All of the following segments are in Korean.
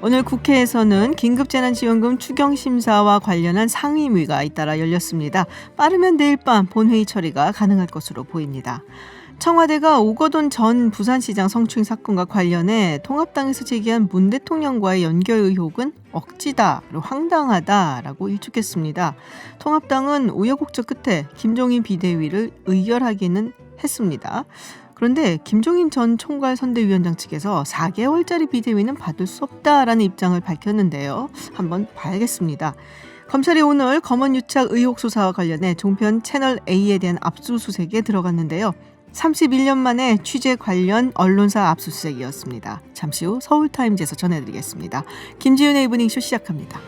오늘 국회에서는 긴급재난지원금 추경심사와 관련한 상임위가 잇따라 열렸습니다. 빠르면 내일 밤 본회의 처리가 가능할 것으로 보입니다. 청와대가 오거돈 전 부산시장 성추행 사건과 관련해 통합당에서 제기한 문 대통령과의 연결 의혹은 억지다로 황당하다라고 일축했습니다. 통합당은 우여곡절 끝에 김종인 비대위를 의결하기는 했습니다. 그런데 김종인 전 총괄선대위원장 측에서 4개월짜리 비대위는 받을 수 없다라는 입장을 밝혔는데요. 한번 봐야겠습니다. 검찰이 오늘 검언유착 의혹 수사와 관련해 종편 채널A에 대한 압수수색에 들어갔는데요. 31년 만에 취재 관련 언론사 압수수색이었습니다. 잠시 후 서울타임즈에서 전해드리겠습니다. 김지윤의 이브닝쇼 시작합니다.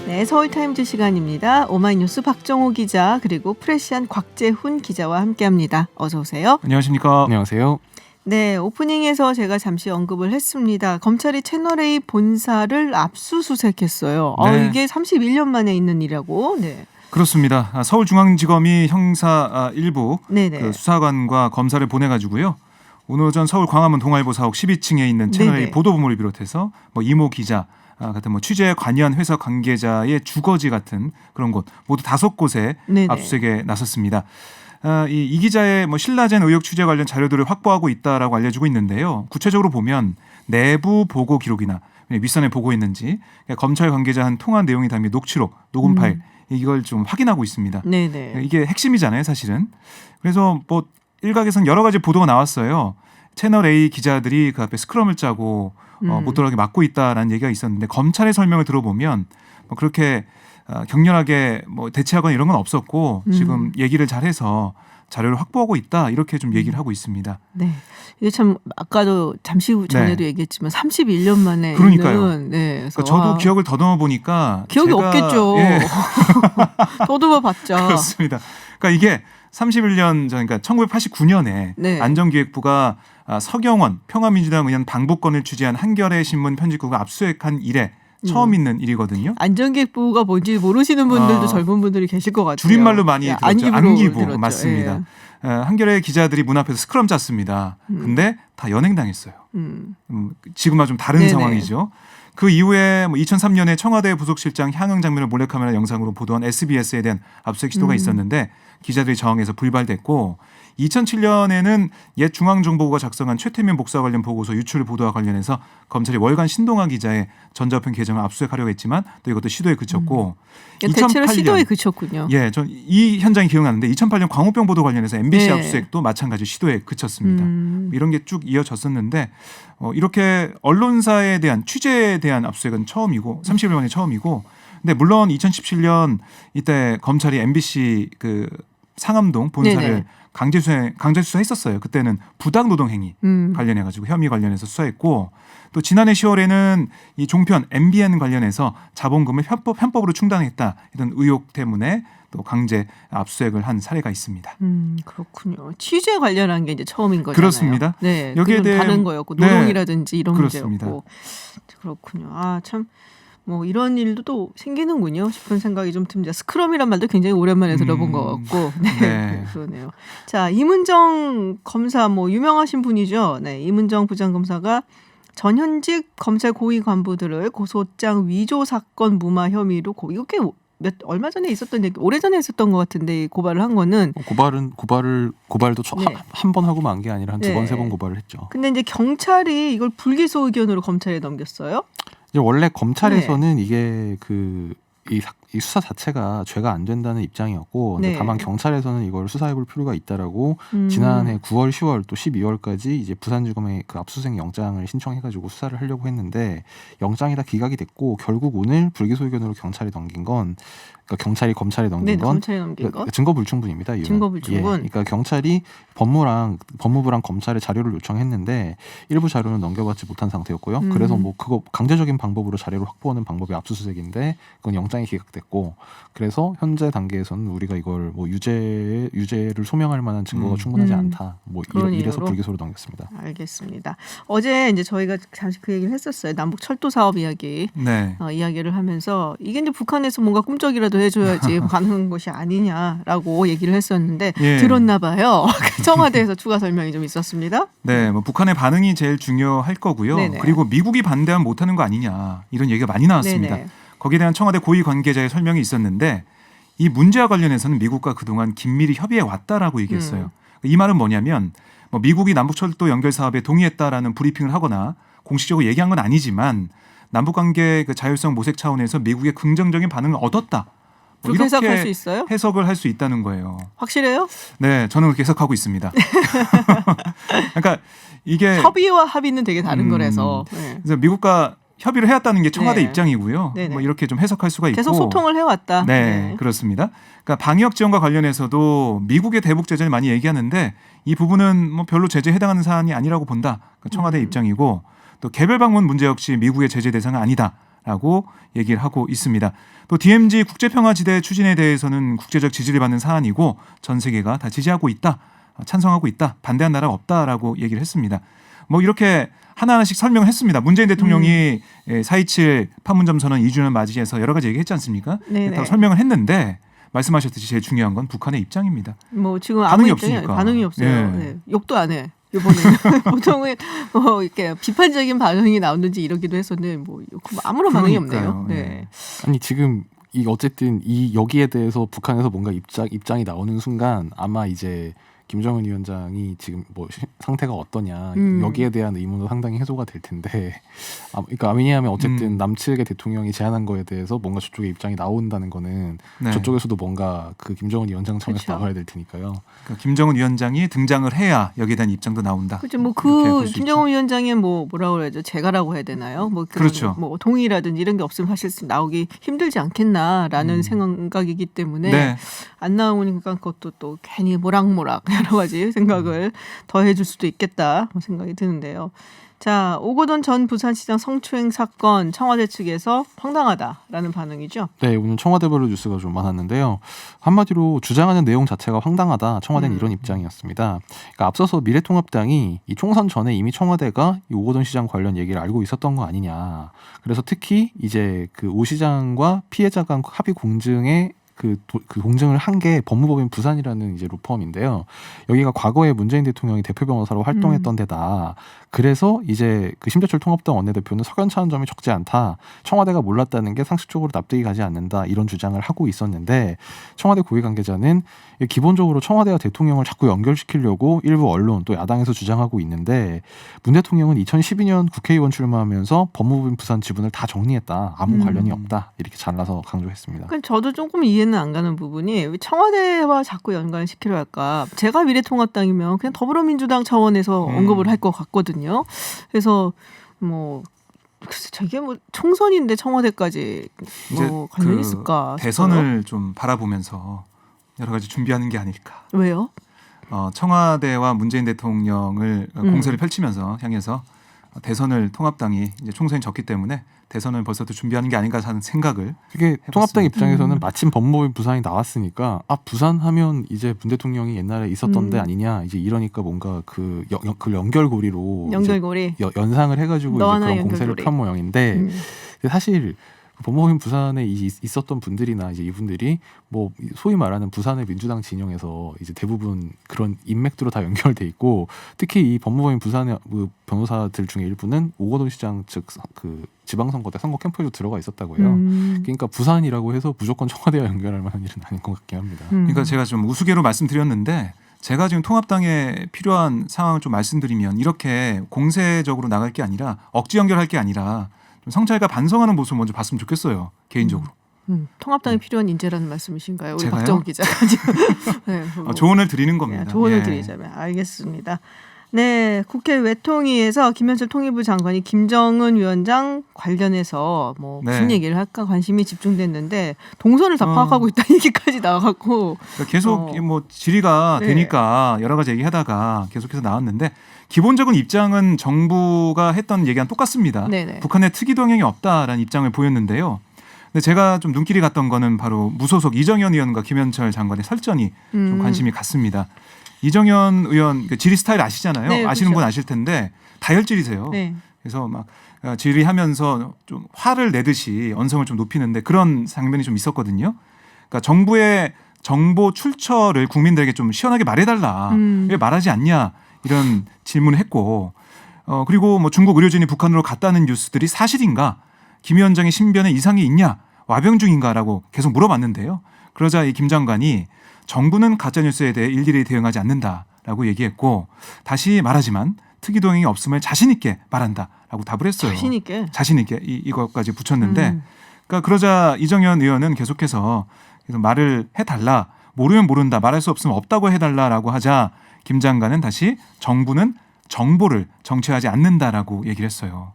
네, 서울타임즈 시간입니다. 오마이뉴스 박정호 기자 그리고 프레시안 곽재훈 기자와 함께합니다. 어서 오세요. 안녕하십니까. 안녕하세요. 네, 오프닝에서 제가 잠시 언급을 했습니다. 검찰이 채널A 본사를 압수수색했어요. 네. 이게 31년 만에 있는 일이라고. 네. 그렇습니다. 서울중앙지검이 형사 1부 그 수사관과 검사를 보내가지고요. 오늘 오전 서울 광화문 동아일보 사옥 12층에 있는 채널A 보도부문을 비롯해서 이모 기자 같은 취재에 관여한 회사 관계자의 주거지 같은 그런 곳 모두 5곳에 압수수색에 나섰습니다. 이 기자의 신라젠 의혹 취재 관련 자료들을 확보하고 있다라고 알려지고 있는데요. 구체적으로 보면 내부 보고 기록이나 윗선에 보고했는지 검찰 관계자 한 통화 내용이 담긴 녹취록, 녹음 파일 이걸 좀 확인하고 있습니다. 네네. 이게 핵심이잖아요, 사실은. 그래서 일각에서는 여러 가지 보도가 나왔어요. 채널A 기자들이 그 앞에 스크럼을 짜고 못 들어가게 막고 있다라는 얘기가 있었는데 검찰의 설명을 들어보면 그렇게 격렬하게 대치하거나 이런 건 없었고 지금 얘기를 잘해서 자료를 확보하고 있다 이렇게 좀 얘기를 하고 있습니다. 네, 이게 참 아까도 잠시 전에도 얘기했지만 31년 만에 그러니까요. 있는, 그래서 저도 기억을 더듬어 보니까 기억이 없겠죠. 더듬어 봤죠. 그렇습니다. 그러니까 이게 31년 전, 그러니까 1989년에 안전기획부가 서경원 평화민주당 의원 방북건을 취재한 한겨레 신문 편집국을 압수수색한 이래 처음 있는 일이거든요. 안전기획부가 뭔지 모르시는 분들도 젊은 분들이 계실 것 같아요. 줄임말로 많이 들었죠. 안기부 들었죠. 맞습니다. 한겨레 기자들이 문 앞에서 스크럼 짰습니다. 근데 다 연행당했어요. 지금과 좀 다른 상황이죠. 그 이후에 2003년에 청와대 부속실장 향응 장면을 몰래카메라 영상으로 보도한 SBS에 대한 압수수색 시도가 있었는데 기자들이 저항해서 불발됐고 2007년에는 옛 중앙정보부가 작성한 최태민 목사 관련 보고서 유출 보도와 관련해서 검찰이 월간 신동아 기자의 전자우편 계정을 압수수색하려고 했지만 또 이것도 시도에 그쳤고 대체로 시도에 그쳤군요. 전 이 현장이 기억나는데 2008년 광우병 보도 관련해서 MBC 압수수색도 마찬가지 시도에 그쳤습니다. 이런 게 쭉 이어졌었는데 이렇게 언론사에 대한 취재에 대한 압수수색은 처음이고 30일 만에 처음이고 근데 물론 2017년 이때 검찰이 MBC 그 상암동 본사를 강제 수사했었어요. 그때는 부당 노동 행위 관련해가지고 혐의 관련해서 수사했고 또 지난해 10월에는 이 종편 MBN 관련해서 자본금을 편법으로 충당했다 이런 의혹 때문에 또 강제 압수수색을 한 사례가 있습니다. 그렇군요. 취재 관련한 게 이제 처음인 거잖아요. 그렇습니다. 네, 여기에 대해 다른 거였고 노동이라든지 이런 그렇습니다. 문제였고 그렇군요. 참. 이런 일도 또 생기는군요 싶은 생각이 좀 듭니다. 스크럼이란 말도 굉장히 오랜만에 들어본 것 같고 그러네요. 자, 이문정 검사 유명하신 분이죠. 이문정 부장검사가 전현직 검찰 고위 관부들을 고소장 위조 사건 무마 혐의로 이게 얼마 전에 있었던 얘기, 오래전에 있었던 것 같은데 고발을 한 거는 고발도 한 번 하고 만 게 아니라 한 2번, 3번 고발을 했죠. 근데 이제 경찰이 이걸 불기소 의견으로 검찰에 넘겼어요. 이제 원래 검찰에서는 이게 이 수사 자체가 죄가 안 된다는 입장이었고 근데 다만 경찰에서는 이걸 수사해볼 필요가 있다라고 지난해 9월, 10월 또 12월까지 이제 부산지검에 그 압수수색 영장을 신청해가지고 수사를 하려고 했는데 영장이 다 기각이 됐고 결국 오늘 불기소 의견으로 경찰이 넘긴 건 그러니까 경찰이 검찰에 넘긴 건 증거 불충분입니다. 증거 불충분. 그러니까 경찰이 법무부랑 검찰에 자료를 요청했는데 일부 자료는 넘겨받지 못한 상태였고요. 그래서 그거 강제적인 방법으로 자료를 확보하는 방법이 압수수색인데 그건 영장이 기각됐고 됐고 그래서 현재 단계에서는 우리가 이걸 뭐 유죄를 소명할 만한 증거가 충분하지 않다. 뭐 이래서 불기소로 넘겼습니다. 알겠습니다. 어제 이제 저희가 잠시 그 얘기를 했었어요. 남북 철도 사업 이야기 네. 이야기를 하면서 이게 이제 북한에서 뭔가 꿈쩍이라도 해줘야지 가는 것이 아니냐라고 얘기를 했었는데 예. 들었나 봐요. 청와대에서 추가 설명이 좀 있었습니다. 네, 뭐 북한의 반응이 제일 중요할 거고요. 네네. 그리고 미국이 반대하면 못하는 거 아니냐 이런 얘기가 많이 나왔습니다. 네네. 거기에 대한 청와대 고위 관계자의 설명이 있었는데 이 문제와 관련해서는 미국과 그동안 긴밀히 협의해 왔다라고 얘기했어요. 이 말은 뭐냐면 뭐 미국이 남북철도 연결 사업에 동의했다라는 브리핑을 하거나 공식적으로 얘기한 건 아니지만 남북관계 그 자율성 모색 차원에서 미국의 긍정적인 반응을 얻었다. 뭐 그렇게 해석할 수 있어요? 해석을 할 수 있다는 거예요. 확실해요? 네, 저는 그렇게 해석하고 있습니다. 그러니까 이게 협의와 합의는 되게 다른 거라서. 네. 그래서 미국과 협의를 해왔다는 게 청와대 네. 입장이고요. 네네. 뭐 이렇게 좀 해석할 수가 있고 계속 소통을 해왔다. 네, 그렇습니다. 그러니까 방역 지원과 관련해서도 미국의 대북 제재를 많이 얘기하는데 이 부분은 뭐 별로 제재에 해당하는 사안이 아니라고 본다. 청와대 입장이고 또 개별 방문 문제 역시 미국의 제재 대상은 아니다라고 얘기를 하고 있습니다. 또 DMZ 국제평화지대 추진에 대해서는 국제적 지지를 받는 사안이고 전 세계가 다 지지하고 있다, 찬성하고 있다, 반대한 나라가 없다라고 얘기를 했습니다. 뭐 이렇게 하나하나씩 설명을 했습니다. 문재인 대통령이 4.27 판문점 선언 2주년 맞이해서 여러 가지 얘기했지 않습니까? 다 설명을 했는데 말씀하셨듯이 제일 중요한 건 북한의 입장입니다. 뭐 지금 반응이 아무 입장이 없으니까. 반응이 없어요. 예. 네. 욕도 안 해. 이번에는 보통은 뭐 이렇게 비판적인 반응이 나오는지 이러기도 했었는데 뭐 아무런 반응이 없네요. 네. 아니 지금 이 어쨌든 이 여기에 대해서 북한에서 뭔가 입장이 나오는 순간 아마 이제 김정은 위원장이 지금 뭐 상태가 어떠냐 여기에 대한 의문도 상당히 해소가 될 텐데, 그러니까 왜냐하면 어쨌든 남측의 대통령이 제안한 거에 대해서 뭔가 저쪽의 입장이 나온다는 거는 네. 저쪽에서도 뭔가 그 김정은 위원장 차원에서 그렇죠. 나와야 될 테니까요. 그러니까 김정은 위원장이 등장을 해야 여기에 대한 입장도 나온다. 그렇죠. 뭐 이렇게 그 볼수 김정은 있죠. 위원장의 뭐라고 그래야죠? 재가라고 해야 되나요? 뭐 그런 그렇죠. 뭐 동의라든지 이런 게 없으면 사실 나오기 힘들지 않겠나라는 생각이기 때문에 네. 안 나오니까 그것도 또 괜히 모락모락 여러 가지 생각을 더해줄 수도 있겠다 생각이 드는데요. 자, 오거돈 전 부산시장 성추행 사건 청와대 측에서 황당하다라는 반응이죠. 네, 오늘 청와대별로 뉴스가 좀 많았는데요. 한마디로 주장하는 내용 자체가 황당하다. 청와대는 이런 입장이었습니다. 그러니까 앞서서 미래통합당이 이 총선 전에 이미 청와대가 이 오거돈 시장 관련 얘기를 알고 있었던 거 아니냐. 그래서 특히 이제 그 오 시장과 피해자 간 합의 공증에 그 공증을 한 게 법무법인 부산이라는 이제 로펌인데요. 여기가 과거에 문재인 대통령이 대표 변호사로 활동했던 데다. 그래서 이제 그 심재철 통합당 원내대표는 석연찮은 점이 적지 않다. 청와대가 몰랐다는 게 상식적으로 납득이 가지 않는다. 이런 주장을 하고 있었는데 청와대 고위 관계자는 기본적으로 청와대와 대통령을 자꾸 연결시키려고 일부 언론 또 야당에서 주장하고 있는데 문 대통령은 2012년 국회의원 출마하면서 법무부인 부산 지분을 다 정리했다. 아무 관련이 없다. 이렇게 잘라서 강조했습니다. 그러니까 저도 조금 이해는 안 가는 부분이 왜 청와대와 자꾸 연관시키려 할까? 제가 미래통합당이면 그냥 더불어민주당 차원에서 언급을 할 것 같거든요. 그래서 뭐 글쎄 저게 뭐 총선인데 청와대까지 뭐 관련 그 있을까? 대선을 좀 바라보면서 여러 가지 준비하는 게 아닐까. 왜요? 청와대와 문재인 대통령을 공세를 펼치면서 향해서 대선을 통합당이 이제 총선이 졌기 때문에 대선을 벌써부터 준비하는 게 아닌가 하는 생각을 그게 해봤습니다. 통합당 입장에서는 마침 법무법인 부산이 나왔으니까 부산 하면 이제 문 대통령이 옛날에 있었던 데 아니냐 이제 이러니까 뭔가 그 연결고리로 연결고리 연상을 해가지고 이제 그런 공세를 연결고리. 편 모양인데 근데 사실 법무법인 부산에 있었던 분들이나 이제 이분들이 뭐 소위 말하는 부산의 민주당 진영에서 이제 대부분 그런 인맥들로 다 연결돼 있고 특히 이 법무법인 부산의 그 변호사들 중에 일부는 오거돈 시장 즉 그 지방선거 때 선거 캠프에도 들어가 있었다고 해요. 그러니까 부산이라고 해서 무조건 청와대와 연결할 만한 일은 아닌 것 같긴 합니다. 그러니까 제가 좀 우스개로 말씀드렸는데 제가 지금 통합당에 필요한 상황을 좀 말씀드리면 이렇게 공세적으로 나갈 게 아니라 억지 연결할 게 아니라 좀 성찰과 반성하는 모습을 먼저 봤으면 좋겠어요. 개인적으로. 통합당이 필요한 인재라는 말씀이신가요? 우리 제가요? 박정우 기자가 지금 네, 조언을 드리는 겁니다. 조언을 예. 드리자면 알겠습니다. 네, 국회 외통위에서 김현철 통일부 장관이 김정은 위원장 관련해서 뭐 무슨 네. 얘기를 할까 관심이 집중됐는데 동선을 다 파악하고 있다는 얘기까지 나와갖고 그러니까 계속 뭐 질의가 네. 되니까 여러 가지 얘기하다가 계속해서 나왔는데 기본적인 입장은 정부가 했던 얘기랑 똑같습니다. 네네. 북한의 특이 동향이 없다라는 입장을 보였는데요. 근데 제가 좀 눈길이 갔던 거는 바로 무소속 이정현 의원과 김현철 장관의 설전이 좀 관심이 갔습니다. 이정현 의원 질의 스타일 아시잖아요. 네, 아시는 그렇죠. 분 아실 텐데 다혈질이세요. 네. 그래서 막 질의하면서 좀 화를 내듯이 언성을 좀 높이는데 그런 장면이 좀 있었거든요. 그러니까 정부의 정보 출처를 국민들에게 좀 시원하게 말해달라. 왜 말하지 않냐 이런 질문을 했고 그리고 뭐 중국 의료진이 북한으로 갔다는 뉴스들이 사실인가? 김 위원장의 신변에 이상이 있냐? 와병 중인가라고 계속 물어봤는데요. 그러자 이 김 장관이 정부는 가짜뉴스에 대해 일일이 대응하지 않는다라고 얘기했고 다시 말하지만 특이 동행이 없음을 자신 있게 말한다라고 답을 했어요. 자신 있게 이것까지 붙였는데 그러니까 그러자 이정현 의원은 계속해서 말을 해달라. 모르면 모른다. 말할 수 없으면 없다고 해달라라고 하자 김 장관은 다시 정부는 정보를 정치화하지 않는다라고 얘기를 했어요.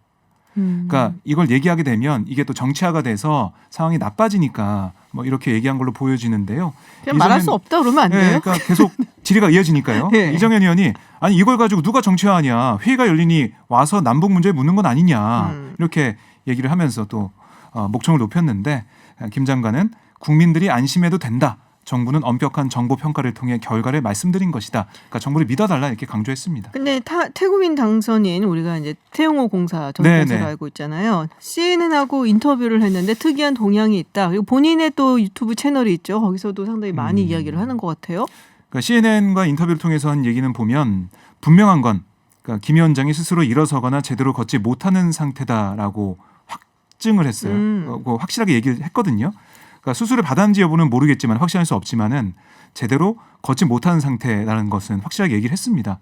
그러니까 이걸 얘기하게 되면 이게 또 정치화가 돼서 상황이 나빠지니까 뭐 이렇게 얘기한 걸로 보여지는데요. 그냥 말할 수 없다 그러면 안 돼요? 네, 그러니까 계속 질의가 이어지니까요. 네. 이정현 의원이 아니 이걸 가지고 누가 정치화하냐. 회의가 열리니 와서 남북 문제 묻는 건 아니냐. 이렇게 얘기를 하면서 또 목청을 높였는데 김 장관은 국민들이 안심해도 된다. 정부는 엄격한 정보 평가를 통해 결과를 말씀드린 것이다. 그러니까 정부를 믿어달라 이렇게 강조했습니다. 근데 태국인 당선인 우리가 이제 태용호 공사 전 네네. 대사로 알고 있잖아요. CNN하고 인터뷰를 했는데 특이한 동향이 있다. 그리고 본인의 또 유튜브 채널이 있죠. 거기서도 상당히 많이 이야기를 하는 것 같아요. 그러니까 CNN과 인터뷰를 통해서 한 얘기는 보면 분명한 건 그러니까 김 위원장이 스스로 일어서거나 제대로 걷지 못하는 상태다라고 확증을 했어요. 확실하게 얘기를 했거든요. 그러니까 수술을 받았는지 여부는 모르겠지만 확신할 수 없지만은 제대로 걷지 못하는 상태라는 것은 확실하게 얘기를 했습니다.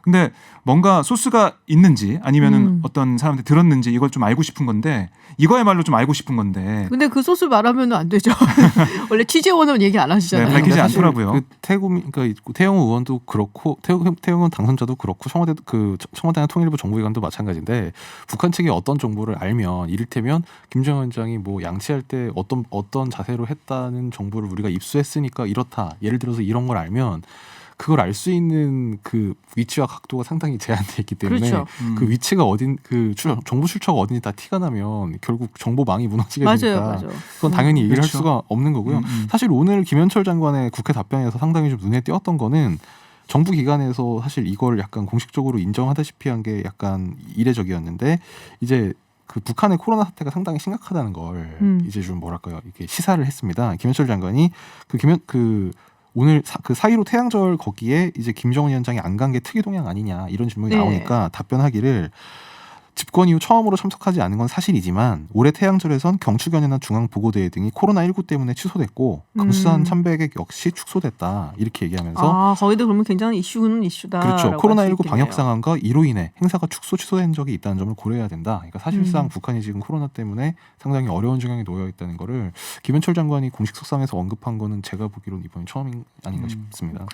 근데 뭔가 소스가 있는지 아니면은 어떤 사람한테 들었는지 이걸 좀 알고 싶은 건데 이거야말로 좀 알고 싶은 건데. 근데 그 소스 말하면 안 되죠. 원래 취재원은 얘기 안 하시잖아요. 네, 밝히지 사실 않더라고요. 그 그러니까 태용 의원도 그렇고 태용은 당선자도 그렇고 청와대나 통일부 정보기관도 마찬가지인데 북한 측이 어떤 정보를 알면 이를테면 김정은 위원장이 뭐 양치할 때 어떤 자세로 했다는 정보를 우리가 입수했으니까 이렇다. 예를 들어서 이런 걸 알면 그걸 알 수 있는 그 위치와 각도가 상당히 제한되어 있기 때문에 그렇죠. 그 위치가 정보 출처가 어딘지 다 티가 나면 결국 정보망이 무너지게 되니까 맞아요. 그건 당연히 얘기를 그렇죠. 할 수가 없는 거고요. 사실 오늘 김현철 장관의 국회 답변에서 상당히 좀 눈에 띄었던 거는 정부 기관에서 사실 이걸 약간 공식적으로 인정하다시피 한 게 약간 이례적이었는데 이제 그 북한의 코로나 사태가 상당히 심각하다는 걸 이제 좀 뭐랄까요 이렇게 시사를 했습니다. 김현철 장관이 오늘 그 4.15 태양절 거기에 이제 김정은 위원장이 안 간 게 특이 동향 아니냐 이런 질문이 네. 나오니까 답변하기를 집권 이후 처음으로 참석하지 않은 건 사실이지만 올해 태양절에선 경축연회나 중앙보고대회 등이 코로나19 때문에 취소됐고 강수산 참배객 역시 축소됐다 이렇게 얘기하면서 거기도 그러면 굉장히 이슈다. 그렇죠. 코로나19 방역 상황과 이로 인해 행사가 취소된 적이 있다는 점을 고려해야 된다. 그러니까 사실상 북한이 지금 코로나 때문에 상당히 어려운 중앙에 놓여 있다는 거를 김현철 장관이 공식 석상에서 언급한 거는 제가 보기로는 이번이 처음이 아닌가 싶습니다.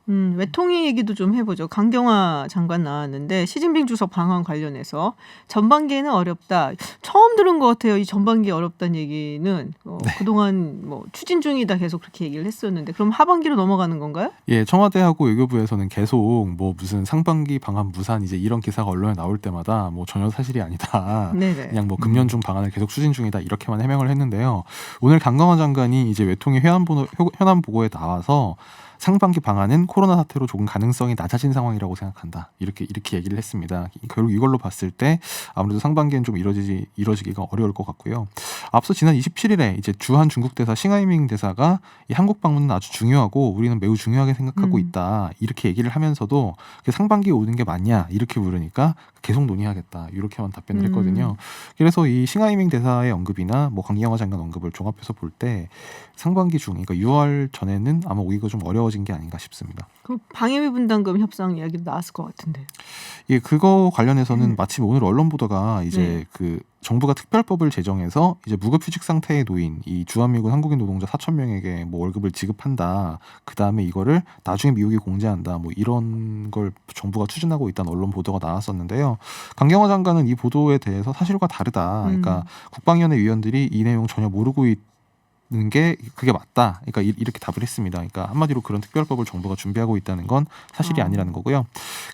외통위 얘기도 좀 해보죠. 강경화 장관 나왔는데 시진핑 주석 방한 관련해서 전반기에는 어렵다. 처음 들은 것 같아요. 이 전반기 어렵다는 얘기는 네. 그동안 뭐 추진 중이다 계속 그렇게 얘기를 했었는데 그럼 하반기로 넘어가는 건가요? 예, 청와대하고 외교부에서는 계속 뭐 무슨 상반기 방한 무산 이제 이런 기사가 언론에 나올 때마다 뭐 전혀 사실이 아니다. 네네. 그냥 뭐 금년 중 방안을 계속 추진 중이다 이렇게만 해명을 했는데요. 오늘 강경화 장관이 이제 외통위 현안 보고에 나와서 상반기 방안은 코로나 사태로 조금 가능성이 낮아진 상황이라고 생각한다. 이렇게 얘기를 했습니다. 결국 이걸로 봤을 때 아무래도 상반기엔 좀 이뤄지기가 어려울 것 같고요. 앞서 지난 27일에 이제 주한 중국 대사 싱하이밍 대사가 이 한국 방문은 아주 중요하고 우리는 매우 중요하게 생각하고 있다. 이렇게 얘기를 하면서도 상반기에 오는 게 맞냐 이렇게 물으니까 계속 논의하겠다. 이렇게만 답변을 했거든요. 그래서 이 싱하이밍 대사의 언급이나 뭐 강경화 장관 언급을 종합해서 볼 때 상반기 중 그러니까 6월 전에는 아마 오기가 좀 어려워진 게 아닌가 싶습니다. 그 방위비 분담금 협상 이야기도 나왔을 것 같은데. 예, 그거 관련해서는 마침 오늘 언론 보도가 이제 그 정부가 특별법을 제정해서 이제 무급휴직 상태에 놓인 이 주한미군 한국인 노동자 4,000명에게 뭐 월급을 지급한다. 그 다음에 이거를 나중에 미국이 공제한다. 뭐 이런 걸 정부가 추진하고 있다는 언론 보도가 나왔었는데요. 강경화 장관은 이 보도에 대해서 사실과 다르다. 그러니까 국방위원회 위원들이 이 내용 전혀 모르고 있는 게 그게 맞다. 그러니까 이렇게 답을 했습니다. 그러니까 한마디로 그런 특별법을 정부가 준비하고 있다는 건 사실이 아니라는 거고요.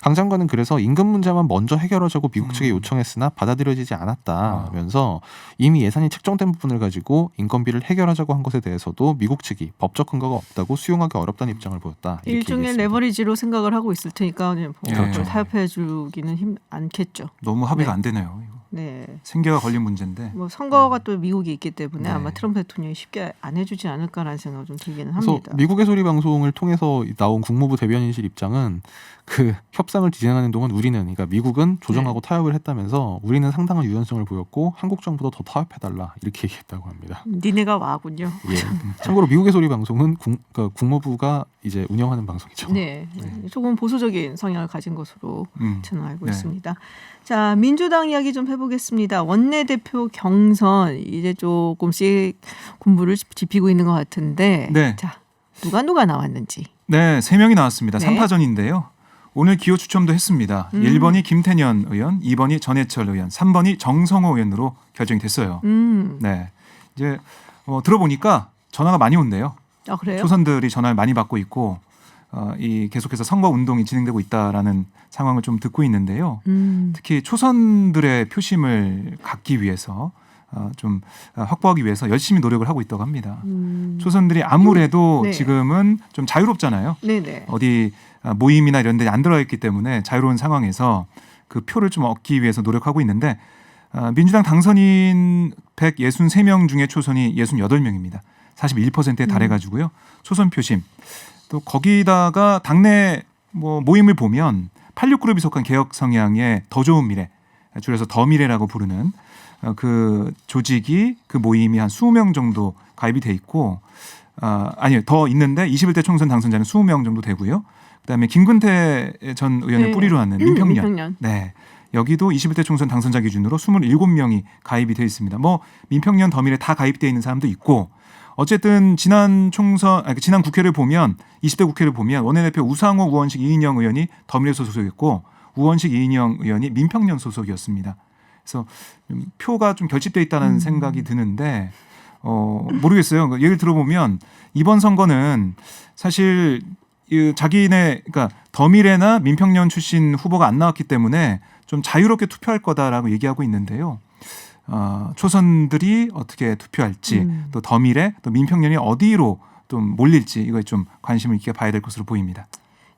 방 장관은 그래서 임금 문제만 먼저 해결하자고 미국 측에 요청했으나 받아들여지지 않았다면서 이미 예산이 책정된 부분을 가지고 인건비를 해결하자고 한 것에 대해서도 미국 측이 법적 근거가 없다고 수용하기 어렵다는 입장을 보였다. 이렇게 일종의 얘기했습니다. 레버리지로 생각을 하고 있을 테니까 그렇죠. 타협해주기는 않겠죠. 너무 합의가 네. 안 되네요. 이거. 네. 생계가 걸린 문제인데. 뭐 선거가 또 미국이 있기 때문에 네. 아마 트럼프 대통령이 쉽게 안 해주지 않을까라는 생각을 좀 들기는 그래서 합니다. 미국의 소리 방송을 통해서 나온 국무부 대변인실 입장은 그 협상을 진행하는 동안 우리는 그러니까 미국은 조정하고 타협을 했다면서 우리는 상당한 유연성을 보였고 한국 정부도 더 타협해달라 이렇게 얘기했다고 합니다. 니네가 와군요. 예. 참고로 미국의 소리 방송은 국무부가 이제 운영하는 방송이죠. 네. 조금 보수적인 성향을 가진 것으로 저는 알고 네. 있습니다. 자, 민주당 이야기 좀 해보겠습니다. 원내대표 경선 이제 조금씩 군부를 지피고 있는 것 같은데, 네. 자 누가 나왔는지. 네, 3명이 나왔습니다. 네. 3파전인데요. 오늘 기호 추첨도 했습니다. 1번이 김태년 의원, 2번이 전해철 의원, 3번이 정성호 의원으로 결정이 됐어요. 네, 이제 들어보니까 전화가 많이 온대요. 아 그래요? 초선들이 전화를 많이 받고 있고 이 계속해서 선거 운동이 진행되고 있다라는 상황을 좀 듣고 있는데요. 특히 초선들의 표심을 갖기 위해서 좀 확보하기 위해서 열심히 노력을 하고 있다고 합니다. 초선들이 아무래도 네. 지금은 좀 자유롭잖아요. 네네. 어디 모임이나 이런 데 안 들어가 있기 때문에 자유로운 상황에서 그 표를 좀 얻기 위해서 노력하고 있는데 민주당 당선인 163명 중에 초선이 68명입니다. 41%에 달해가지고요. 초선 표심. 또 거기다가 당내 모임을 보면 86그룹이 속한 개혁 성향의 더 좋은 미래, 줄여서 더 미래라고 부르는 그 조직이 그 모임이 한 20명 정도 가입이 돼 있고 아니요 더 있는데 21대 총선 당선자는 20명 정도 되고요. 그다음에 김근태 전 의원을 네. 뿌리로 하는 민평년. 민평년. 네. 여기도 21대 총선 당선자 기준으로 27명이 가입이 되어 있습니다. 민평년 더 미래 다 가입되어 있는 사람도 있고 어쨌든 지난 국회를 보면 20대 국회를 보면 원내대표 우상호, 우원식, 이인영 의원이 더 미래 소속이었고 우원식, 이인영 의원이 민평년 소속이었습니다. 그래서 표가 좀 결집돼 있다는 생각이 드는데 모르겠어요. 얘기를 들어보면 이번 선거는 사실 그러니까 더 미래나 민평년 출신 후보가 안 나왔기 때문에 좀 자유롭게 투표할 거다라고 얘기하고 있는데요. 초선들이 어떻게 투표할지 또 더 미래 또 민평년이 어디로 좀 몰릴지 이거에 좀 관심을 있게 봐야 될 것으로 보입니다.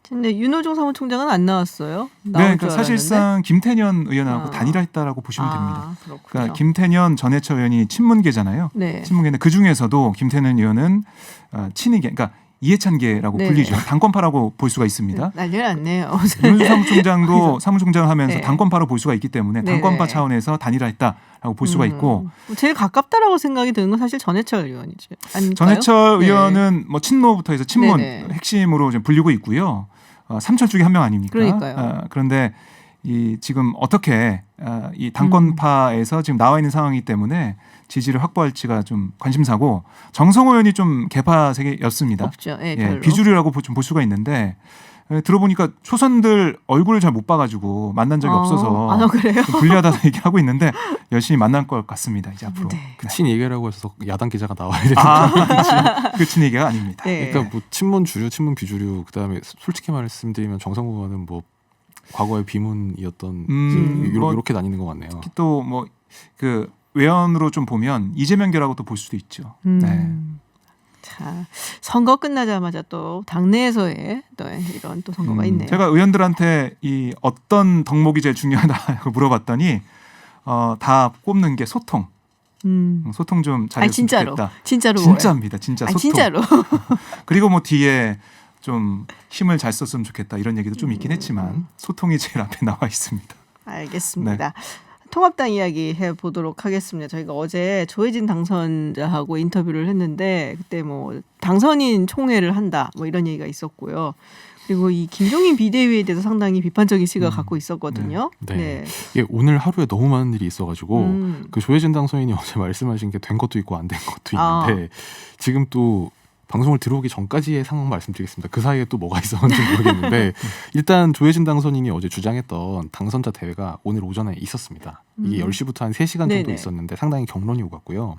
근데 윤호중 사무총장은 안 나왔어요. 네, 나올 그러니까 줄 사실상 김태년 의원하고 아. 단일화했다라고 보시면 됩니다. 그렇군요. 그러니까 김태년, 전해철 의원이 친문계잖아요. 네. 친문계인데 그 중에서도 김태년 의원은 친이계, 그러니까 이해찬계라고 네네. 불리죠. 당권파라고 볼 수가 있습니다. 난리 났네요. 윤호중 사무총장도 사무총장을 하면서 네. 당권파로 볼 수가 있기 때문에 네네. 당권파 차원에서 단일화했다라고 볼 수가 있고 제일 가깝다라고 생각이 드는 건 사실 전해철 의원이죠. 아닐까요? 전해철 네. 의원은 친노부터 해서 친문 네네. 핵심으로 좀 불리고 있고요. 삼촌 중에 한 명 아닙니까? 그러니까요. 그런데 지금 어떻게 이 당권파에서 지금 나와 있는 상황이기 때문에 지지를 확보할지가 좀 관심사고 정성호 의원이 좀 개파색이었습니다. 없죠. 예, 별로. 비주류라고 좀 볼 수가 있는데 들어보니까 초선들 얼굴을 잘 못 봐가지고 만난 적이 없어서 그래요? 좀 불리하다고 얘기하고 있는데 열심히 만날 것 같습니다. 이제 앞으로. 네. 그친 얘기라고 해서 야당 기자가 나와야 되는데 그친 얘기가 아닙니다. 네. 그러니까 친문 주류, 친문 비주류 그다음에 솔직히 말씀드리면 정성호 의원은 과거의 비문이었던 이렇게 나뉘는 것 같네요. 또 그 외연으로 좀 보면 이재명계라고 또 볼 수도 있죠. 네. 자, 선거 끝나자마자 또 당내에서의 또 이런 또 선거가 있네요. 제가 의원들한테 이 어떤 덕목이 제일 중요하다고 물어봤더니 다 꼽는 게 소통. 소통 좀 잘했으면 좋겠다. 진짜로. 진짜입니다. 진짜 소통. 진짜로. 그리고 뒤에 좀 힘을 잘 썼으면 좋겠다 이런 얘기도 좀 있긴 했지만 소통이 제일 앞에 나와 있습니다. 알겠습니다. 통합당 이야기 해보도록 하겠습니다. 저희가 어제 조혜진 당선자하고 인터뷰를 했는데 그때 당선인 총회를 한다 이런 얘기가 있었고요. 그리고 이 김종인 비대위에 대해서 상당히 비판적인 시각을 갖고 있었거든요. 네. 이게 오늘 하루에 너무 많은 일이 있어가지고 그 조혜진 당선인이 어제 말씀하신 게 된 것도 있고 안 된 것도 있는데 지금 또 방송을 들어오기 전까지의 상황 말씀드리겠습니다. 그 사이에 또 뭐가 있었는지 모르겠는데 일단 조혜진 당선인이 어제 주장했던 당선자 대회가 오늘 오전에 있었습니다. 이게 10시부터 한 3시간 정도 있었는데 상당히 격론이 오갔고요.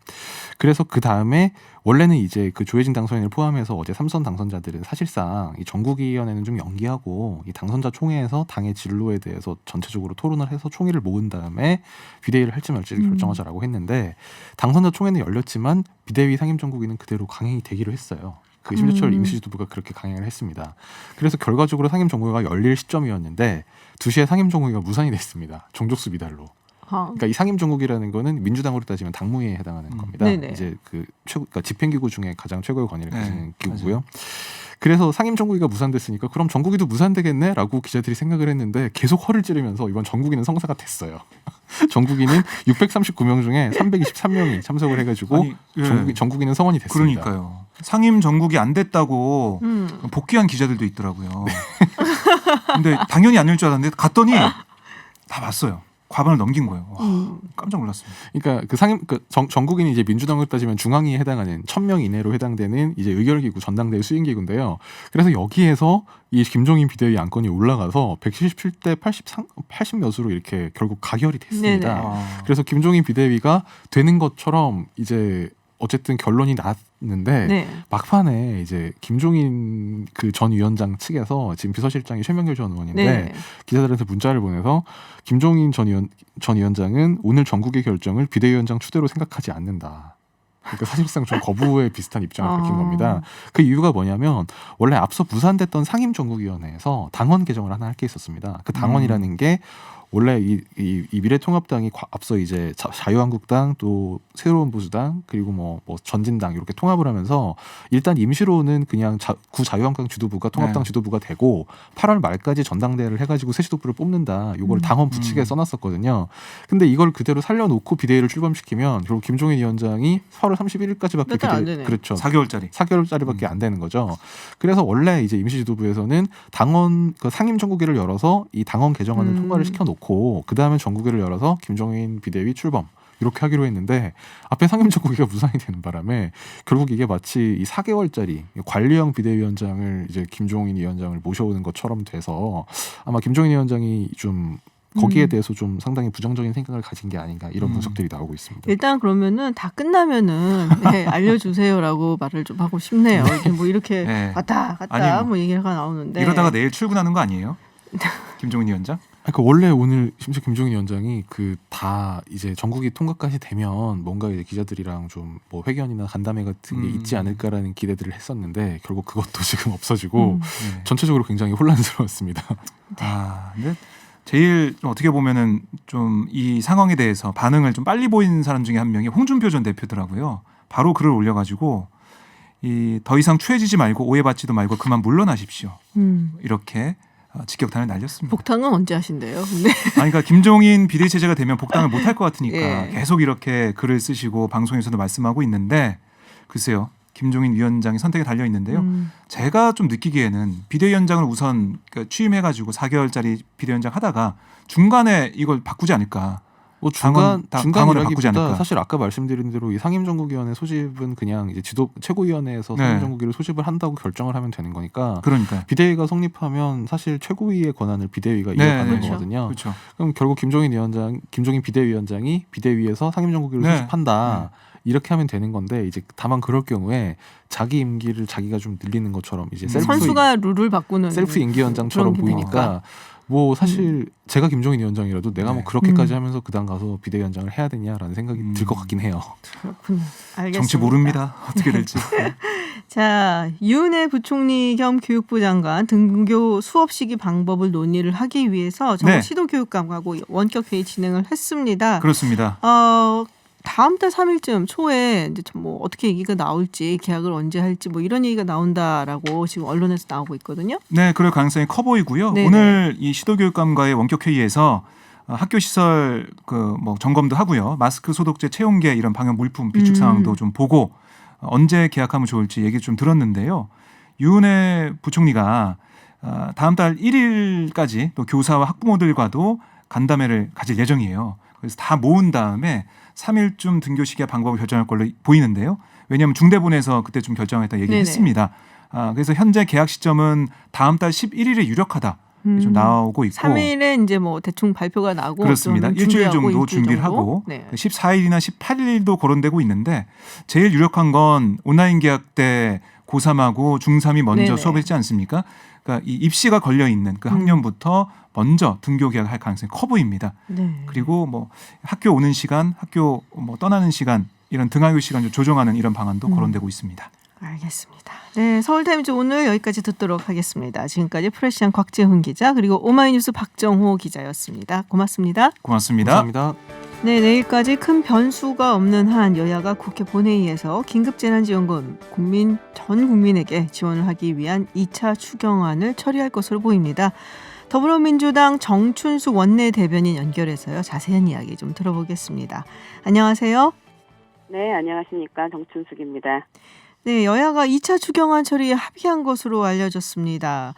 그래서 그 다음에 원래는 이제 그 조혜진 당선인을 포함해서 어제 3선 당선자들은 사실상 이 전국위원회는 좀 연기하고 이 당선자 총회에서 당의 진로에 대해서 전체적으로 토론을 해서 총의를 모은 다음에 비대위를 할지 말지를 결정하자라고 했는데 당선자 총회는 열렸지만 비대위 상임정국위는 그대로 강행이 되기로 했어요. 그 심재철 임시지도부가 그렇게 강행을 했습니다. 그래서 결과적으로 상임정국위가 열릴 시점이었는데 2시에 상임정국위가 무산이 됐습니다. 정족수 미달로. 그러니까 이 상임정국이라는 거는 민주당으로 따지면 당무위에 해당하는 겁니다. 네네. 이제 그 최고, 그러니까 집행기구 중에 가장 최고의 권위를 가지는 기구고요. 맞아요. 그래서 상임정국위가 무산됐으니까 그럼 전국위도 무산되겠네라고 기자들이 생각을 했는데 계속 허를 찌르면서 이번 전국위는 성사가 됐어요. 전국위는 639명 중에 323명이 참석을 해가지고 아니, 예. 전국위는 성원이 됐습니다. 그러니까요. 상임 전국이 안 됐다고 복귀한 기자들도 있더라고요. 네. 근데 당연히 안 열 줄 알았는데 갔더니 다 봤어요. 과반을 넘긴 거예요. 와, 깜짝 놀랐습니다. 그러니까 그 상임 전국인이 이제 민주당으로 따지면 중앙위에 해당하는 1,000명 이내로 해당되는 이제 의결기구 전당대회 수행기구인데요. 그래서 여기에서 이 김종인 비대위 안건이 올라가서 177대 80몇으로 이렇게 결국 가결이 됐습니다. 그래서 김종인 비대위가 되는 것처럼 이제 어쨌든 결론이 났는데 네. 막판에 이제 김종인 그 전 위원장 측에서 지금 비서실장이 최명길 전 의원인데 네. 기자들한테 문자를 보내서 김종인 전 위원장은 오늘 전국의 결정을 비대위원장 추대로 생각하지 않는다. 그러니까 사실상 좀 거부에 비슷한 입장을 밝힌 겁니다. 그 이유가 뭐냐면 원래 앞서 무산됐던 상임전국위원회에서 당원 개정을 하나 할 게 있었습니다. 그 당원이라는 게 원래 이 미래통합당이 앞서 이제 자유한국당 또 새로운 보수당 그리고 뭐 전진당 이렇게 통합을 하면서 일단 임시로는 그냥 구 자유한국당 지도부가 통합당 지도부가 되고 8월 말까지 전당대회를 해가지고 새 지도부를 뽑는다. 이걸 당원 부칙에 써놨었거든요. 근데 이걸 그대로 살려놓고 비대위를 출범시키면 결국 김종인 위원장이 8월 31일까지밖에 그렇죠. 4개월짜리밖에 안 되는 거죠. 그래서 원래 이제 임시지도부에서는 당원 그 상임전국위를 열어서 이 당원 개정안을 통과를 시켜놓고 그 다음에 전국위를 열어서 김종인 비대위 출범 이렇게 하기로 했는데 앞에 상임전국위가 무산이 되는 바람에 결국 이게 마치 이 4개월짜리 관리형 비대위원장을 이제 김종인 위원장을 모셔오는 것처럼 돼서 아마 김종인 위원장이 좀 거기에 대해서 좀 상당히 부정적인 생각을 가진 게 아닌가 이런 분석들이 나오고 있습니다. 일단 그러면은 다 끝나면은 네, 알려주세요라고 말을 좀 하고 싶네요. 네. 뭐 이렇게 네. 갔다 아니, 뭐 얘기가 나오는데 이러다가 내일 출근하는 거 아니에요? 김종인 위원장? 그러니까 원래 오늘 심지어 김종인 위원장이 그 다 이제 전국이 통과까지 되면 뭔가 이제 기자들이랑 좀 뭐 회견이나 간담회 같은 게 있지 않을까라는 기대들을 했었는데 결국 그것도 지금 없어지고 전체적으로 굉장히 혼란스러웠습니다. 네. 근데 제일 어떻게 보면은 좀 이 상황에 대해서 반응을 좀 빨리 보인 사람 중에 한 명이 홍준표 전 대표더라고요. 바로 글을 올려가지고 더 이상 추해지지 말고 오해받지도 말고 그만 물러나십시오. 이렇게 직격탄을 날렸습니다. 복당은 언제 하신대요? 근데 그러니까 김종인 비대위 체제가 되면 복당을 못할 것 같으니까 예. 계속 이렇게 글을 쓰시고 방송에서도 말씀하고 있는데 글쎄요. 김종인 위원장이 선택에 달려 있는데요. 제가 좀 느끼기에는 비대위원장을 우선 취임해가지고 4개월짜리 비대위원장 하다가 중간에 이걸 바꾸지 않을까. 뭐 중간이라기보다 사실 아까 말씀드린 대로 이 상임전국위원회 소집은 그냥 이제 최고위원회에서 상임전국위를 소집을 한다고 결정을 하면 되는 거니까. 그러니까 비대위가 성립하면 사실 최고위의 권한을 비대위가 이어받는 거거든요. 그렇죠. 그럼 결국 김종인 비대위원장이 비대위에서 상임전국위를 소집한다. 이렇게 하면 되는 건데 이제 다만 그럴 경우에 자기 임기를 자기가 좀 늘리는 것처럼 이제 선수가 룰을 바꾸는 셀프 임기위원장처럼 보이니까. 뭐 사실 제가 김종인 위원장이라도 내가 뭐 그렇게까지 하면서 그다음 가서 비대위원장을 해야 되냐라는 생각이 들 것 같긴 해요. 그렇군요. 알겠습니다. 정치 모릅니다. 어떻게 될지. 자, 유은혜 부총리 겸 교육부 장관 등교 수업 시기 방법을 논의를 하기 위해서 전국 시도교육감하고 원격 회의 진행을 했습니다. 그렇습니다. 다음 달 3일쯤 초에 이제 뭐 어떻게 얘기가 나올지 계약을 언제 할지 뭐 이런 얘기가 나온다라고 지금 언론에서 나오고 있거든요. 네, 그럴 가능성이 커 보이고요. 네네. 오늘 이 시도교육감과의 원격 회의에서 학교 시설 뭐 점검도 하고요. 마스크, 소독제, 체온계 이런 방역 물품 비축 상황도 좀 보고 언제 계약하면 좋을지 얘기 좀 들었는데요. 유은혜 부총리가 다음 달 1일까지 또 교사와 학부모들과도 간담회를 가질 예정이에요. 그래서 다 모은 다음에 3일쯤 등교 시기와 방법을 결정할 걸로 보이는데요. 왜냐하면 중대본에서 그때 좀 결정했다 얘기했습니다. 그래서 현재 계약 시점은 다음 달 11일에 유력하다. 좀 나오고 있고 3일에 이제 뭐 대충 발표가 나고 그렇습니다. 일주일 정도 준비를 하고 네. 14일이나 18일도 거론되고 있는데 제일 유력한 건 온라인 계약 때 고3하고 중3이 먼저 네네. 수업을 했지 않습니까? 그러니까 이 입시가 걸려 있는 그 학년부터 먼저 등교 계약할 가능성이 커 보입니다. 네. 그리고 뭐 학교 오는 시간, 학교 뭐 떠나는 시간 이런 등하교 시간 좀 조정하는 이런 방안도 거론되고 있습니다. 알겠습니다. 네, 서울타임즈 오늘 여기까지 듣도록 하겠습니다. 지금까지 프레시안 곽재훈 기자 그리고 오마이뉴스 박정호 기자였습니다. 고맙습니다. 고맙습니다. 감사합니다. 네, 내일까지 큰 변수가 없는 한 여야가 국회 본회의에서 긴급재난지원금 전 국민에게 지원을 하기 위한 2차 추경안을 처리할 것으로 보입니다. 더불어민주당 정춘숙 원내대변인 연결해서요. 자세한 이야기 좀 들어보겠습니다. 안녕하세요. 네, 안녕하십니까. 정춘숙입니다. 네, 여야가 2차 추경안 처리에 합의한 것으로 알려졌습니다.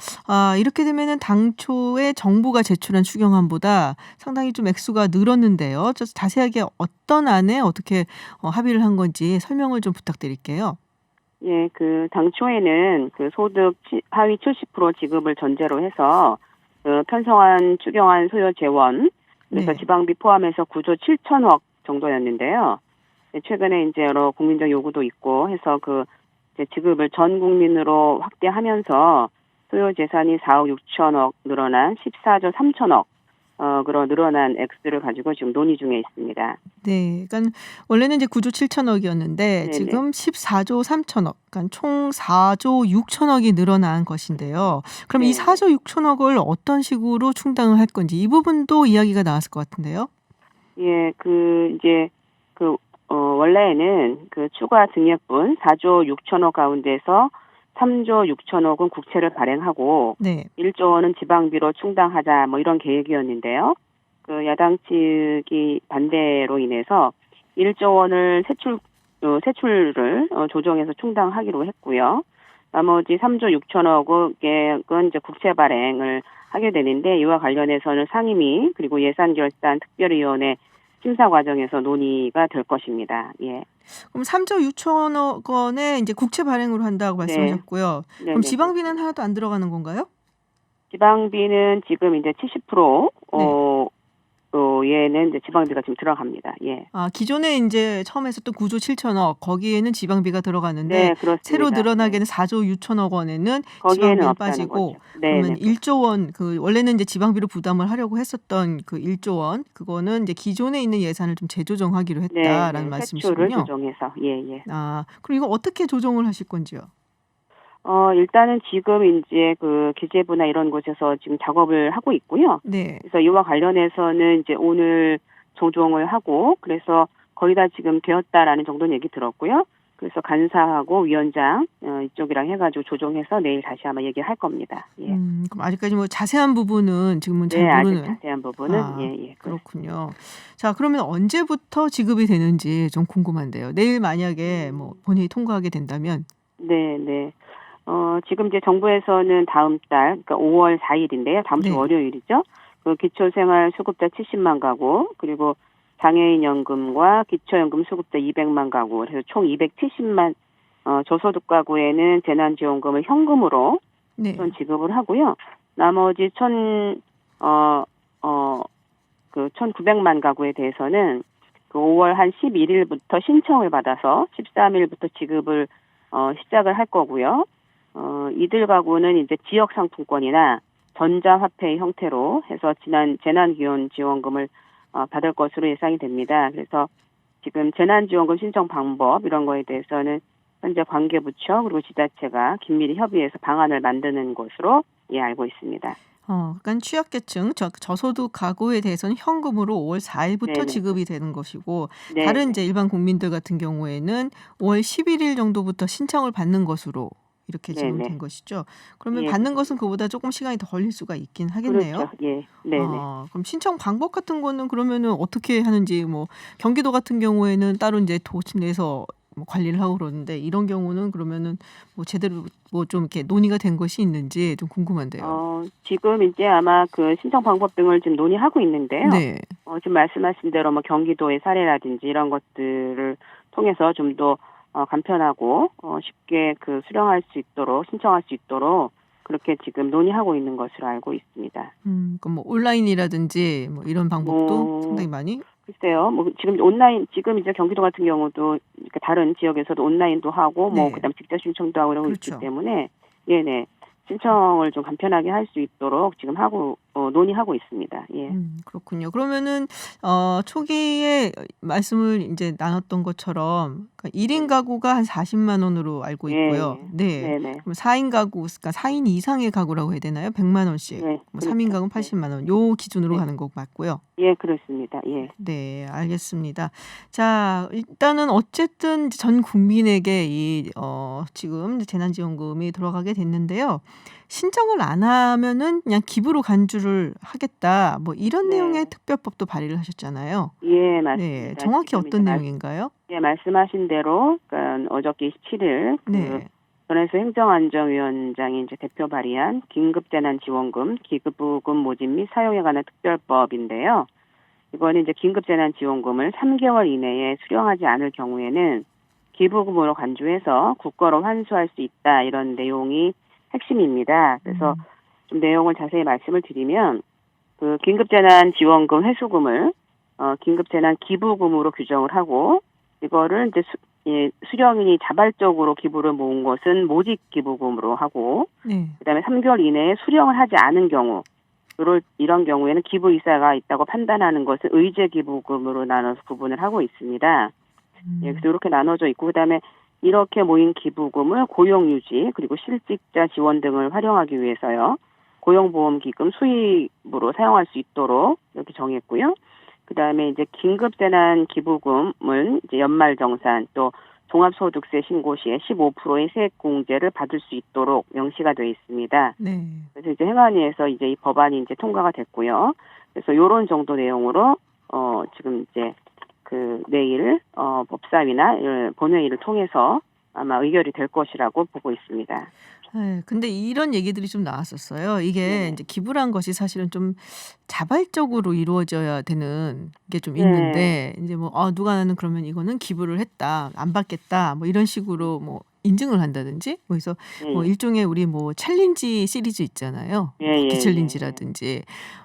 이렇게 되면은 당초에 정부가 제출한 추경안보다 상당히 좀 액수가 늘었는데요. 좀 자세하게 어떤 안에 어떻게 합의를 한 건지 설명을 좀 부탁드릴게요. 예, 그 당초에는 그 소득 하위 70% 지급을 전제로 해서 그 편성한 추경안 소요 재원 그래서 네. 지방비 포함해서 9조 7천억 정도였는데요. 최근에 이제 여러 국민적 요구도 있고 해서 그 이제 지급을 전 국민으로 확대하면서 소요 재산이 4억 6천억 늘어난 14조 3천억 그런 늘어난 액수를 가지고 지금 논의 중에 있습니다. 네, 그러니까 원래는 이제 9조 7천억이었는데 네네. 지금 14조 3천억, 그러니까 총 4조 6천억이 늘어난 것인데요. 그럼 이 네. 4조 6천억을 어떤 식으로 충당을 할 건지 이 부분도 이야기가 나왔을 것 같은데요. 예, 그 이제 그 원래는 그 추가 증액분 4조 6천억 가운데서 3조 6천억은 국채를 발행하고 네. 1조 원은 지방비로 충당하자 뭐 이런 계획이었는데요. 그 야당 측이 반대로 인해서 1조 원을 세출을 조정해서 충당하기로 했고요. 나머지 3조 6천억은 이제 국채 발행을 하게 되는데 이와 관련해서는 상임위 그리고 예산결산 특별위원회 심사 과정에서 논의가 될 것입니다. 예. 그럼 3조 6천억 원에 이제 국채 발행으로 한다고 말씀하셨고요. 네네. 그럼 지방비는 하나도 안 들어가는 건가요? 지방비는 지금 이제 70% 네. 얘는 이제 지방비가 지금 들어갑니다. 예. 기존에 이제 처음 했었던 9조 7천억 거기에는 지방비가 들어가는데 네, 그렇습니다. 새로 늘어나게는 4조 6천억 원에는 거기에는 지방비는 없다는 빠지고 거죠. 네, 그러면 네. 1조 원 그 원래는 이제 지방비로 부담을 하려고 했었던 그 1조 원 그거는 이제 기존에 있는 예산을 좀 재조정하기로 했다라는 세출을 말씀이시군요. 조정해서 예. 그럼 이거 어떻게 조정을 하실 건지요? 일단은 지금 이제 그 기재부나 이런 곳에서 지금 작업을 하고 있고요. 네. 그래서 이와 관련해서는 이제 오늘 조정을 하고 그래서 거의 다 지금 되었다라는 정도는 얘기 들었고요. 그래서 간사하고 위원장 이쪽이랑 해가지고 조정해서 내일 다시 아마 얘기할 겁니다. 예. 그럼 아직까지 뭐 자세한 부분은 지금은 잘 네, 모르는. 아직 자세한 부분은 예. 그렇군요. 자, 그러면 언제부터 지급이 되는지 좀 궁금한데요. 내일 만약에 뭐 본회의 통과하게 된다면. 네. 지금 이제 정부에서는 다음 달, 그러니까 5월 4일인데요. 다음 주 네. 월요일이죠. 그 기초생활 수급자 70만 가구, 그리고 장애인 연금과 기초연금 수급자 200만 가구, 그래서 총 270만 저소득 가구에는 재난지원금을 현금으로 네. 우선 지급을 하고요. 나머지 1,900만 가구에 대해서는 그 5월 한 11일부터 신청을 받아서 13일부터 지급을 시작을 할 거고요. 이들 가구는 이제 지역 상품권이나 전자화폐 형태로 해서 재난지원금을 받을 것으로 예상이 됩니다. 그래서 지금 재난지원금 신청 방법 이런 거에 대해서는 현재 관계부처 그리고 지자체가 긴밀히 협의해서 방안을 만드는 것으로 알고 있습니다. 그러니까 취약계층, 저소득 가구에 대해서는 현금으로 5월 4일부터 네네. 지급이 되는 것이고 네. 다른 이제 일반 국민들 같은 경우에는 5월 11일 정도부터 신청을 받는 것으로 이렇게 지금 네네. 된 것이죠. 그러면 예, 받는 것은 그보다 조금 시간이 더 걸릴 수가 있긴 하겠네요. 그렇죠. 예. 네네. 그럼 신청 방법 같은 거는 그러면은 어떻게 하는지 뭐 경기도 같은 경우에는 따로 이제 도청 내서 뭐 관리를 하고 그러는데 이런 경우는 그러면은 뭐 제대로 뭐 좀 이렇게 논의가 된 것이 있는지 좀 궁금한데요. 지금 이제 아마 그 신청 방법 등을 지금 논의하고 있는데요. 네. 지금 말씀하신 대로 뭐 경기도의 사례라든지 이런 것들을 통해서 좀 더 간편하고 쉽게 그 수령할 수 있도록 신청할 수 있도록 그렇게 지금 논의하고 있는 것으로 알고 있습니다. 그럼 뭐 온라인이라든지 뭐 이런 방법도 뭐 상당히 많이. 글쎄요, 뭐 지금 온라인 지금 이제 경기도 같은 경우도 이렇게 다른 지역에서도 온라인도 하고 뭐 네. 그다음 직접 신청도 하고 이러고 있기 그렇죠. 때문에 네 신청을 좀 간편하게 할 수 있도록 지금 논의하고 있습니다. 예. 그렇군요. 그러면은 초기에 말씀을 이제 나눴던 것처럼 그러니까 1인 가구가 한 40만 원으로 알고 있고요. 예. 네. 네네. 그럼 4인 가구, 그러니까 4인 이상의 가구라고 해야 되나요? 100만 원씩. 네. 뭐 그렇죠. 3인 가구는 네. 80만 원. 요 기준으로 네. 가는 거 맞고요. 예, 그렇습니다. 예. 네, 알겠습니다. 자, 일단은 어쨌든 전 국민에게 지금 재난지원금이 들어가게 됐는데요. 신청을 안 하면은 그냥 기부로 간주를 하겠다. 뭐 이런 네. 내용의 특별법도 발의를 하셨잖아요. 예, 네, 맞습니다. 정확히 지금 이제 어떤 내용인가요? 예, 말씀하신 대로 그러니까 어저께 27일 네, 전해수 행정안전위원장이 이제 대표 발의한 긴급재난지원금, 기부금 모집 및 사용에 관한 특별법인데요. 이거는 이제 긴급재난지원금을 3개월 이내에 수령하지 않을 경우에는 기부금으로 간주해서 국고로 환수할 수 있다, 이런 내용이 핵심입니다. 그래서 좀 내용을 자세히 말씀을 드리면 그 긴급재난지원금 회수금을 긴급재난 기부금으로 규정을 하고 이거를 이제 수령인이 자발적으로 기부를 모은 것은 모집 기부금으로 하고 네, 그다음에 3개월 이내에 수령을 하지 않은 경우 이런 경우에는 기부 의사가 있다고 판단하는 것은 의제 기부금으로 나눠서 구분을 하고 있습니다. 예, 그래서 이렇게 나눠져 있고 그다음에 이렇게 모인 기부금을 고용 유지 그리고 실직자 지원 등을 활용하기 위해서요. 고용보험기금 수입으로 사용할 수 있도록 이렇게 정했고요. 그다음에 이제 긴급재난 기부금은 이제 연말정산 또 종합소득세 신고 시에 15%의 세액공제를 받을 수 있도록 명시가 되어 있습니다. 네. 그래서 이제 행안위에서 이제 이 법안이 이제 통과가 됐고요. 그래서 요런 정도 내용으로 지금 이제 내일 법사위나 본회의를 통해서 아마 의결이 될 것이라고 보고 있습니다. 네, 근데 이런 얘기들이 좀 나왔었어요. 이게 네. 이제 기부란 것이 사실은 좀 자발적으로 이루어져야 되는 게 좀 네. 있는데 이제 뭐 누가 나는 그러면 이거는 기부를 했다, 안 받겠다, 뭐 이런 식으로 뭐 인증을 한다든지, 뭐 그래서 뭐 예. 일종의 우리 뭐 챌린지 시리즈 있잖아요. 예, 쿠키 예, 챌린지라든지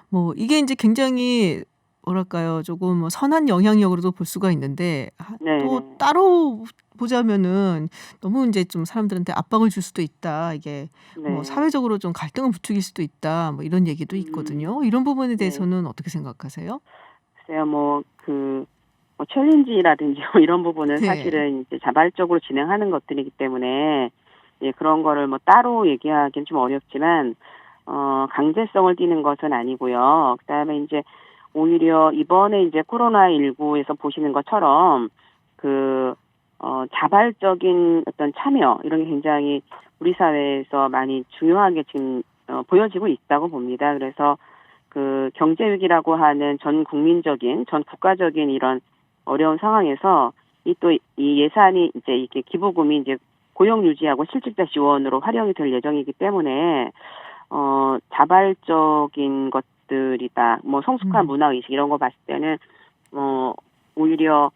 뭐 이게 이제 굉장히 뭐랄까요, 조금 뭐 선한 영향력으로도 볼 수가 있는데 네. 또 네. 따로 보자면은 너무 이제 좀 사람들한테 압박을 줄 수도 있다. 이게 뭐 네. 사회적으로 좀 갈등을 부추길 수도 있다. 뭐 이런 얘기도 있거든요. 이런 부분에 대해서는 어떻게 생각하세요? 글쎄요, 챌린지라든지 뭐 이런 부분은 네. 사실은 이제 자발적으로 진행하는 것들이기 때문에 예, 그런 거를 뭐 따로 얘기하기는 좀 어렵지만 강제성을 띠는 것은 아니고요. 그다음에 이제 오히려 이번에 이제 코로나19에서 보시는 것처럼 자발적인 어떤 참여 이런 게 굉장히 우리 사회에서 많이 중요하게 지금 보여지고 있다고 봅니다. 그래서 경제 위기라고 하는 전 국가적인 이런 어려운 상황에서 이 예산이 이제 이게 기부금이 이제 고용 유지하고 실직자 지원으로 활용이 될 예정이기 때문에 자발적인 것들이다. 뭐 성숙한 문화 의식 이런 거 봤을 때는 오히려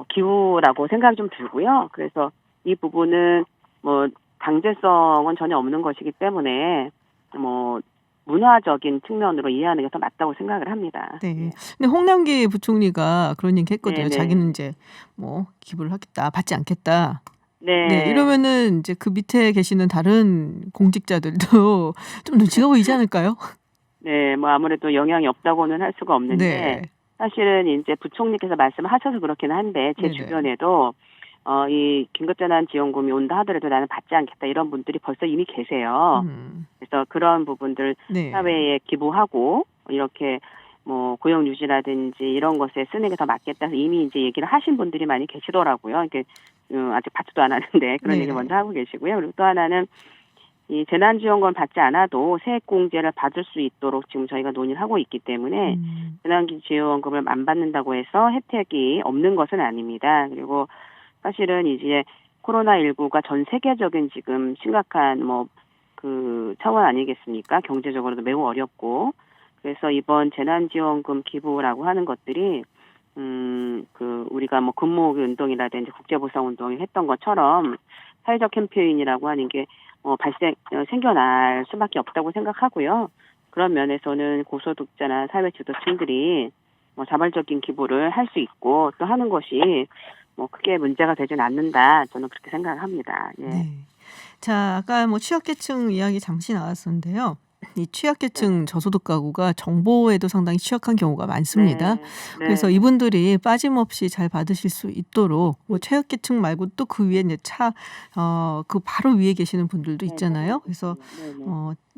기부라고 생각이 좀 들고요. 그래서 이 부분은 뭐 강제성은 전혀 없는 것이기 때문에 뭐 문화적인 측면으로 이해하는 게 더 맞다고 생각을 합니다. 네. 예. 근데 홍남기 부총리가 그런 얘기 했거든요. 네네. 자기는 이제 뭐 기부를 하겠다, 받지 않겠다. 네. 네, 이러면은 이제 그 밑에 계시는 다른 공직자들도 좀 눈치가 보이지 않을까요? 네, 뭐 아무래도 영향이 없다고는 할 수가 없는데 네. 사실은 이제 부총리께서 말씀하셔서 그렇기는 한데 제 네네. 주변에도 이 긴급재난지원금이 온다 하더라도 나는 받지 않겠다 이런 분들이 벌써 이미 계세요. 그래서 그런 부분들 네. 사회에 기부하고 이렇게 뭐 고용 유지라든지 이런 것에 쓰는 게 더 맞겠다 해서 이미 이제 얘기를 하신 분들이 많이 계시더라고요. 이게 아직 받지도 않았는데 그런 네. 얘기 먼저 하고 계시고요. 그리고 또 하나는 이 재난지원금 받지 않아도 세액공제를 받을 수 있도록 지금 저희가 논의를 하고 있기 때문에 재난지원금을 안 받는다고 해서 혜택이 없는 것은 아닙니다. 그리고 사실은 이제 코로나19가 전 세계적인 지금 심각한 차원 아니겠습니까? 경제적으로도 매우 어렵고 그래서 이번 재난지원금 기부라고 하는 것들이 우리가 근무기 운동이라든지 국제보상 운동을 했던 것처럼 사회적 캠페인이라고 하는 게 생겨날 수밖에 없다고 생각하고요. 그런 면에서는 고소득자나 사회 지도층들이 자발적인 기부를 할 수 있고 또 하는 것이 크게 문제가 되진 않는다. 저는 그렇게 생각합니다. 예. 네. 자, 아까 취약계층 이야기 잠시 나왔었는데요. 이 취약계층 저소득 가구가 정보에도 상당히 취약한 경우가 많습니다. 네. 그래서 이분들이 빠짐없이 잘 받으실 수 있도록 취약계층 말고 또 그 위에 이제 그 바로 위에 계시는 분들도 있잖아요. 그래서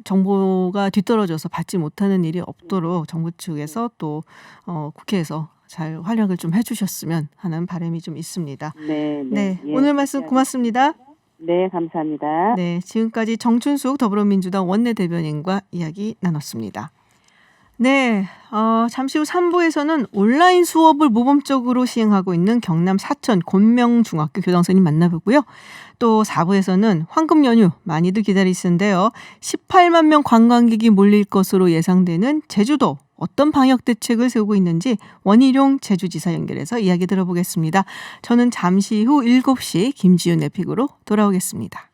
정보가 뒤떨어져서 받지 못하는 일이 없도록 정부 측에서 또 국회에서 잘 활약을 좀 해주셨으면 하는 바람이 좀 있습니다. 네, 예, 오늘 말씀 고맙습니다. 네, 감사합니다. 네, 지금까지 정춘숙 더불어민주당 원내대변인과 이야기 나눴습니다. 네, 잠시 후 3부에서는 온라인 수업을 모범적으로 시행하고 있는 경남 사천 곤명중학교 교장선생님 만나보고요. 또 4부에서는 황금 연휴 많이들 기다리시는데요. 18만 명 관광객이 몰릴 것으로 예상되는 제주도 어떤 방역 대책을 세우고 있는지 원희룡 제주지사 연결해서 이야기 들어보겠습니다. 저는 잠시 후 7시 김지윤 에픽으로 돌아오겠습니다.